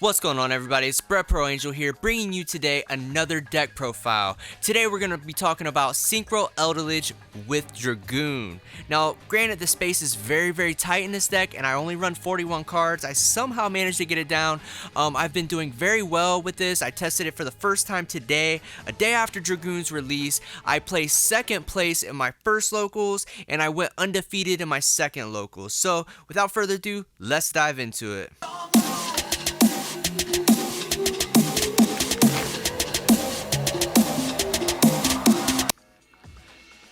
What's going on, everybody? It's Brett Pro Angel here, bringing you today another deck profile. Today we're going to be talking about Synchro Eldlich with Dragoon. Now, granted, the space is very tight in this deck, and I only run 41 cards. I somehow managed to get it down. I've been doing very well with this. I tested it for the first time today, a day after Dragoon's release. I placed second place in my first locals, and I went undefeated in my second locals. So, without further ado, let's dive into it.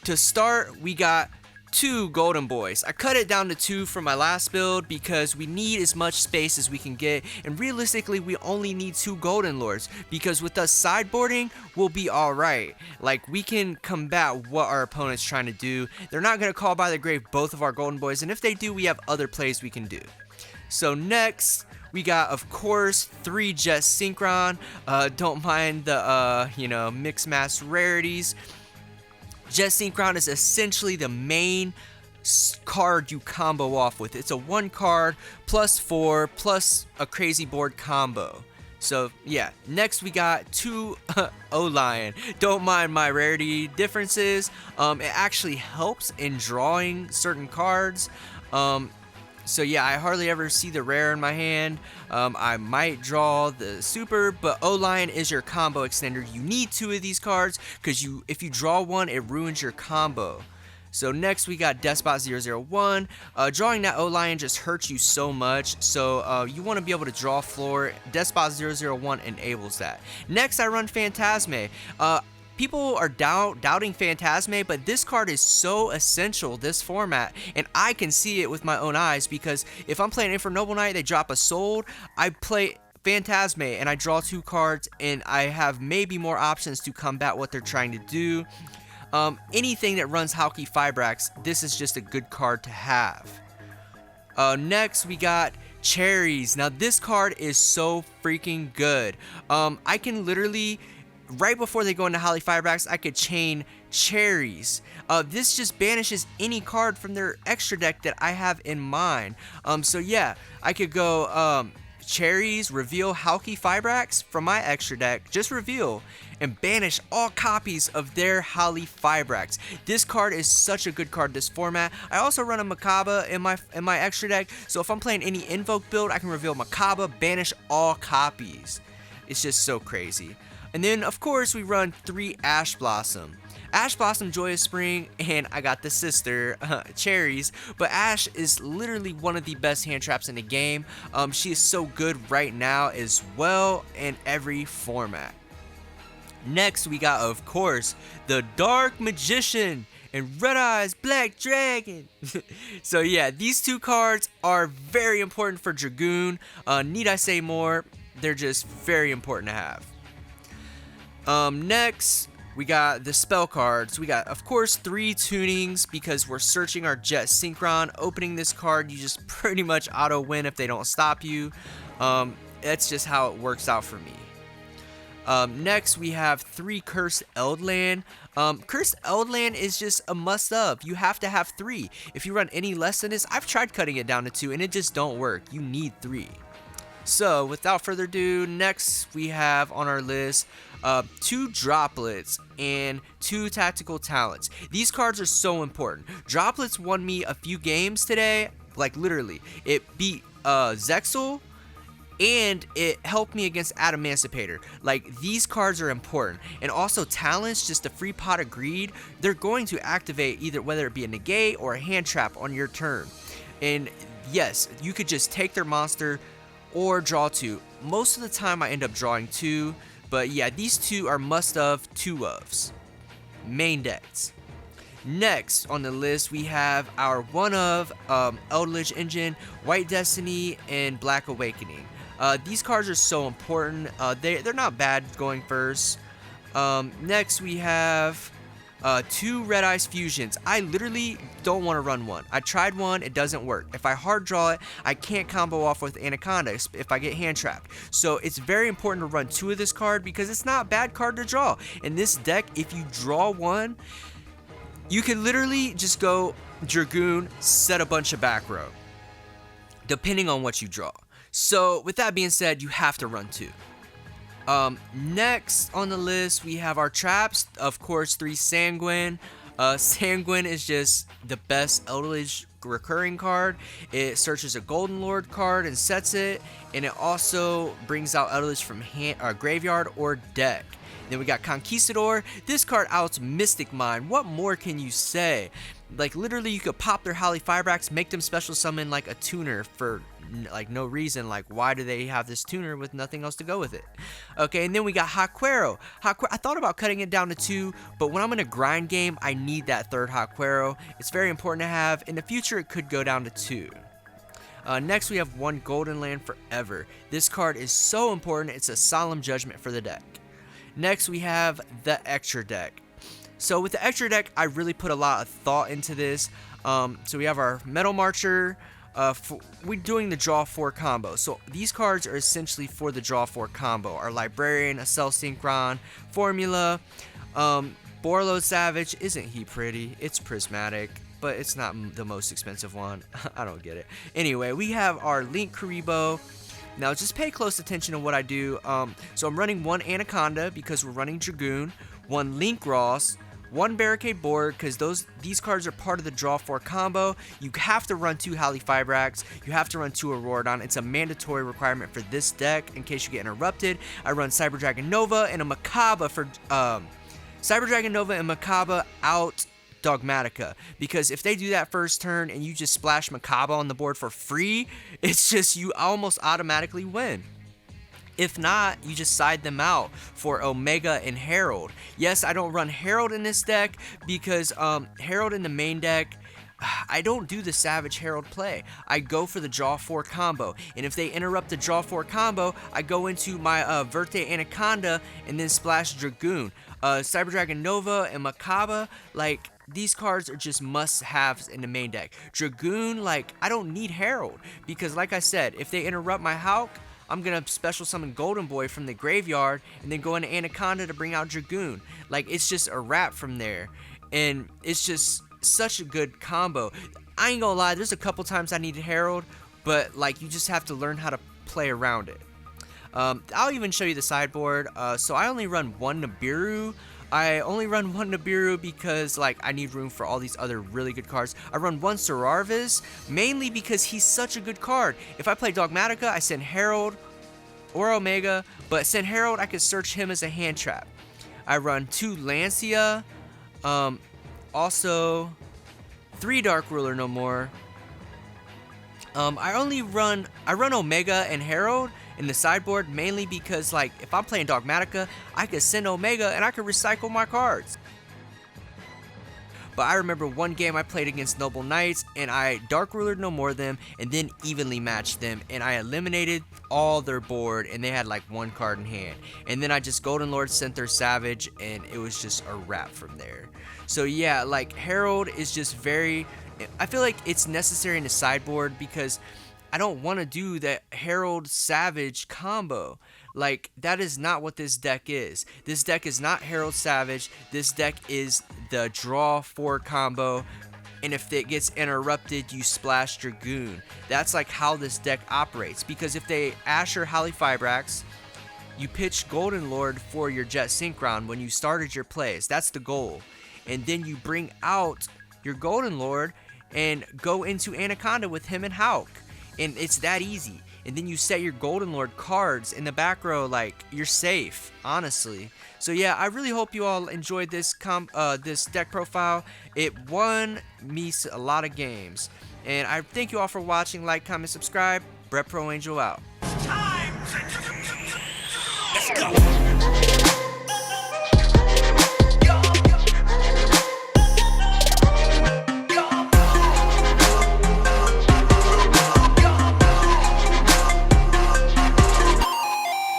To start, we got two golden boys. I cut it down to two for my last build because we need as much space as we can get, and realistically we only need two golden lords because with us sideboarding we'll be alright. Like, we can combat what our opponent's trying to do. They're not going to call by the grave both of our golden boys, and if they do, we have other plays we can do. So next we got, of course, 3 Jet Synchron. Don't mind the mixed mass rarities. Jet Synchron is essentially the main card you combo off with. It's a 1 card plus 4 plus a crazy board combo. So yeah, next we got 2 O-Lion. Don't mind my rarity differences. It actually helps in drawing certain cards. So yeah, I hardly ever see the rare in my hand. I might draw the super, but O-Lion is your combo extender. You need 2 of these cards because if you draw one, it ruins your combo. So next we got Despot001. Drawing that O-Lion just hurts you so much, so you want to be able to draw floor. Despot001 enables that. Next I run Phantasme. People are doubting Phantasme, but this card is so essential, this format, and I can see it with my own eyes because if I'm playing Infernoble Knight, they drop a sold, I play Phantasme and I draw 2 cards and I have maybe more options to combat what they're trying to do. Anything that runs Hauki Fibrax, this is just a good card to have. Next we got Cherries. Now this card is so freaking good. I can literally, right before they go into Hauki Fibrax, I could chain Cherries. This just banishes any card from their extra deck that I have in mind. So yeah, I could go Cherries, reveal Hauki Fibrax from my extra deck, just reveal, and banish all copies of their Hauki Fibrax. This card is such a good card this format. I also run a Makaba in my extra deck, so if I'm playing any Invoke build, I can reveal Makaba, banish all copies. It's just so crazy. And then, of course, we run 3 Ash Blossom. Ash Blossom, Joyous Spring, and I got the sister, Cherries. But Ash is literally one of the best hand traps in the game. She is so good right now as well in every format. Next, we got, of course, the Dark Magician and Red Eyes Black Dragon. So yeah, these 2 cards are very important for Dragoon. Need I say more? They're just very important to have. Next we got the spell cards. We got, of course, 3 tunings because we're searching our Jet Synchron. Opening this card, you just pretty much auto win if they don't stop you. That's just how it works out for me. Next we have 3 Cursed Eldland. Cursed Eldland is just a must-have. You have to have 3. If you run any less than this, I've tried cutting it down to 2 and it just don't work. You need 3. So, without further ado, next we have on our list 2 Droplets and 2 Tactical Talents. These cards are so important. Droplets won me a few games today, like literally. It beat Zexal, and it helped me against Adamancipator. Like, these cards are important. And also Talents, just a free pot of greed. They're going to activate either whether it be a negate or a hand trap on your turn. And yes, you could just take their monster or draw 2. Most of the time I end up drawing 2, but yeah, these 2 are must-have 2-ofs. Main decks. Next on the list we have our one-of Eldlich Engine, White Destiny, and Black Awakening. These cards are so important. They're not bad going first. Next we have 2 Red Eyes Fusions. I literally don't want to run one. I tried one, it doesn't work. If I hard draw it, I can't combo off with Anaconda if I get hand trapped. So it's very important to run 2 of this card because it's not a bad card to draw. In this deck, if you draw one, you can literally just go Dragoon, set a bunch of back row, depending on what you draw. So with that being said, you have to run 2. Next on the list, we have our traps. Of course, 3 Sanguine. Sanguine is just the best Eldlich recurring card. It searches a Golden Lord card and sets it, and it also brings out Eldlich from graveyard or deck. Then we got Conquistador. This card outs Mystic Mind. What more can you say? Like, literally, you could pop their Holly Firebrax, make them special summon like a tuner for like no reason. Like, why do they have this tuner with nothing else to go with it? Okay, and then we got Haquero. I thought about cutting it down to 2, but when I'm in a grind game, I need that third Haquero. It's very important to have. In the future, it could go down to 2. Next, we have 1 Golden Land Forever. This card is so important. It's a solemn judgment for the deck. Next, we have the Extra Deck. So with the Extra Deck, I really put a lot of thought into this. So we have our Metal Marcher. We're doing the draw 4 combo. So these cards are essentially for the draw 4 combo. Our Librarian, a Cell Synchron, Formula, Borload Savage. Isn't he pretty? It's prismatic, but it's not the most expensive one. I don't get it. Anyway, we have our Link Karibo. Now just pay close attention to what I do. So I'm running 1 Anaconda because we're running Dragoon, 1 Link Ross, 1 Barricade Board because these cards are part of the draw 4 combo. You have to run 2 Holly Firebrax. You have to run 2 Auroradon. It's a mandatory requirement for this deck in case you get interrupted. I run Cyber Dragon Nova and a Makaba for Cyber Dragon Nova and Makaba out Dogmatica, because if they do that first turn and you just splash Makaba on the board for free, it's just you almost automatically win. If not, you just side them out for Omega and Herald. Yes, I don't run Herald in this deck because Herald in the main deck, I don't do the Savage Herald play. I go for the draw 4 combo, and if they interrupt the draw 4 combo, I go into my Verte Anaconda and then splash Dragoon. Cyber Dragon Nova and Makaba, like, these cards are just must-haves in the main deck. Dragoon, like, I don't need Herald because, like I said, if they interrupt my Hulk, I'm gonna special summon Golden Boy from the graveyard and then go into Anaconda to bring out Dragoon. Like, it's just a wrap from there, and it's just such a good combo. I ain't gonna lie, there's a couple times I needed Herald, but like, you just have to learn how to play around it. I'll even show you the sideboard. So I only run 1 Nibiru. I only run 1 Nibiru because, like, I need room for all these other really good cards. I run 1 Sararvis, mainly because he's such a good card. If I play Dogmatica, I send Herald or Omega, but send Herald, I could search him as a hand trap. I run 2 Lancia, also 3 Dark Ruler no more. I run Omega and Herald in the sideboard mainly because, like, if I'm playing Dogmatica, I could send Omega and I could recycle my cards. But I remember one game I played against Noble Knights and I Dark Rulered no more them and then evenly matched them and I eliminated all their board and they had like 1 card in hand. And then I just Golden Lord sent their Savage and it was just a wrap from there. So yeah, like, Herald is just very, I feel like it's necessary in the sideboard because I don't want to do that Herald Savage combo. Like, that is not what this deck is. This deck is not Herald Savage. This deck is the draw 4 combo. And if it gets interrupted, you splash Dragoon. That's like how this deck operates. Because if they Asher Holly Firebrax, you pitch Golden Lord for your Jet Synchron when you started your plays. That's the goal. And then you bring out your Golden Lord and go into Anaconda with him and Hulk. And it's that easy. And then you set your Golden Lord cards in the back row, like, you're safe, honestly. So yeah, I really hope you all enjoyed this this deck profile. It won me a lot of games. And I thank you all for watching. Like, comment, subscribe. Brett Pro Angel out. Time to